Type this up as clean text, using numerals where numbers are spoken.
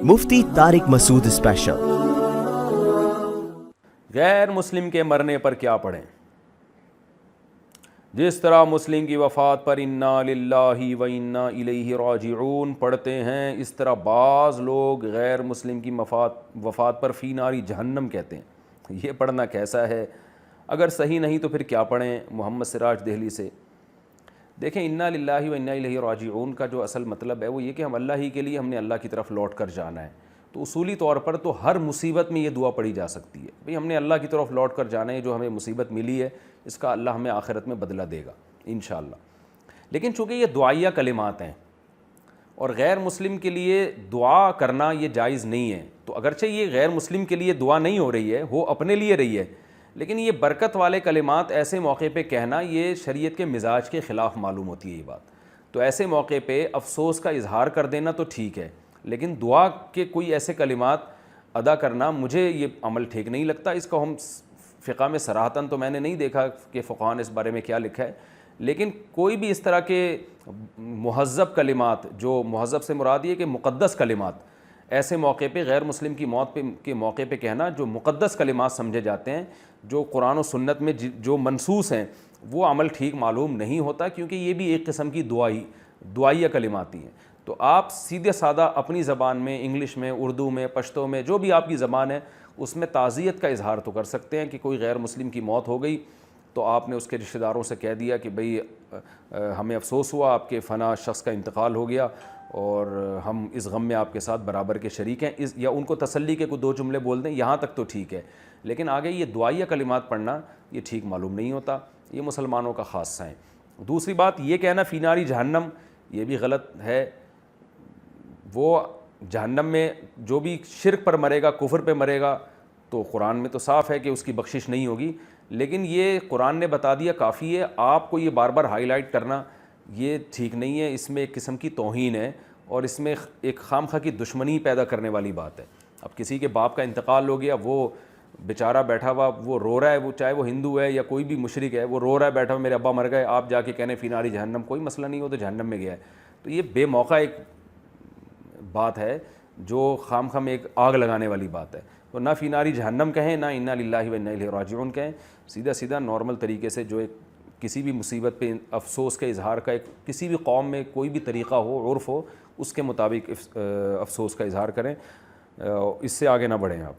मुफ्ती Tariq Masood special. गैर मुस्लिम के मरने पर क्या पढ़ें? जिस तरह मुस्लिम की वफ़ात पर इन्ना लिल्लाहि व इन्ना इलैहि राजिऊन पढ़ते हैं, इस तरह बाज़ लोग गैर मुस्लिम की वफ़ात पर फ़ी नारी जहन्नम कहते हैं। ये पढ़ना कैसा है? अगर सही नहीं तो फिर क्या पढ़ें? मोहम्मद सिराज दिल्ली से। देखें, इन्ना लिल्लाहि व इन्ना इलैहि राजिऊन का जो असल मतलब है वो ये कि हम अल्लाह ही के लिए, हमने अल्लाह की तरफ लौट कर जाना है। तो उसूली तौर पर तो हर मुसीबत में ये दुआ पढ़ी जा सकती है, भाई हमने अल्लाह की तरफ लौट कर जाना है, जो हमें मुसीबत मिली है इसका अल्लाह हमें आखिरत में बदला देगा इंशाअल्लाह। लेकिन चूँकि ये दुआया कलिमात हैं और गैर मुस्लिम के लिए दुआ करना ये जायज़ नहीं है, तो अगरचे ये गैर मुस्लिम के लिए दुआ नहीं हो रही है, हो अपने लिए रही है, लेकिन ये बरकत वाले कलिमात ऐसे मौके पे कहना ये शरीयत के मिजाज के ख़िलाफ़ मालूम होती है ये बात। तो ऐसे मौके पे अफसोस का इजहार कर देना तो ठीक है, लेकिन दुआ के कोई ऐसे कलिमात अदा करना मुझे ये अमल ठीक नहीं लगता। इसको हम फ़िक़ा में सराहतन तो मैंने नहीं देखा कि फ़ुक़हा ने इस बारे में क्या लिखा है, लेकिन कोई भी इस तरह के मुहज़्ज़ब कलिमात, जो मुहज़्ज़ब से मुराद ये कि मुक़द्दस कलिमात, ऐसे मौके पे गैर मुस्लिम की मौत के मौके पे कहना जो मुक़द्दस कलिमात समझे जाते हैं, जो कुरान और सुन्नत में जो मनसूस हैं, वो अमल ठीक मालूम नहीं होता, क्योंकि ये भी एक किस्म की दुआइया कलिमाती हैं। तो आप सीधे सादा अपनी ज़बान में, इंग्लिश में, उर्दू में, पश्तो में, जो भी आपकी ज़बान है उसमें ताज़ियत का इजहार तो कर सकते हैं कि कोई गैर मुस्लिम की मौत हो गई तो आपने उसके रिश्तेदारों से कह दिया कि भाई हमें अफसोस हुआ, आपके फ़ना शख्स का इंतकाल हो गया और हम इस गम में आपके साथ बराबर के शरीक हैं, या उनको तसल्ली के कुछ दो जुमले बोल दें, यहाँ तक तो ठीक है। लेकिन आगे ये दुआइया कलिमात पढ़ना ये ठीक मालूम नहीं होता, ये मुसलमानों का ख़ासा है। दूसरी बात ये कहना फ़ी नारी जहन्नम, ये भी गलत है। वो जहन्नम में जो भी शिर्क पर मरेगा, कुफ्र पे मरेगा, तो कुरान में तो साफ़ है कि उसकी बख्शिश नहीं होगी, लेकिन ये कुरान ने बता दिया काफ़ी है। आपको ये बार बार हाईलाइट करना ये ठीक नहीं है, इसमें एक किस्म की तौहीन है और इसमें एक खामखा की दुश्मनी पैदा करने वाली बात है। अब किसी के बाप का इंतकाल हो गया, वो बेचारा बैठा हुआ वो रो रहा है, वो चाहे वो हिंदू है या कोई भी मुशरिक है, वो रो रहा है बैठा हुआ मेरे अब्बा मर गए, आप जाके कहने फ़ी नारी जहन्नम, कोई मसला नहीं हो तो जहन्नम में गया है। तो ये बेमौका एक बात है जो खामखा में एक आग लगाने वाली बात है। तो ना फ़ी नारी जहन्नम कहें, ना इन्ना लिल्लाहि व इन्ना इलैहि राजिऊन कहें, सीधा सीधा नॉर्मल तरीके से जो एक किसी भी मुसीबत पे अफसोस के इजहार का एक किसी भी कौम में कोई भी तरीक़ा हो, उर्फ़ हो, उसके मुताबिक अफसोस का इजहार करें, इससे आगे ना बढ़ें आप।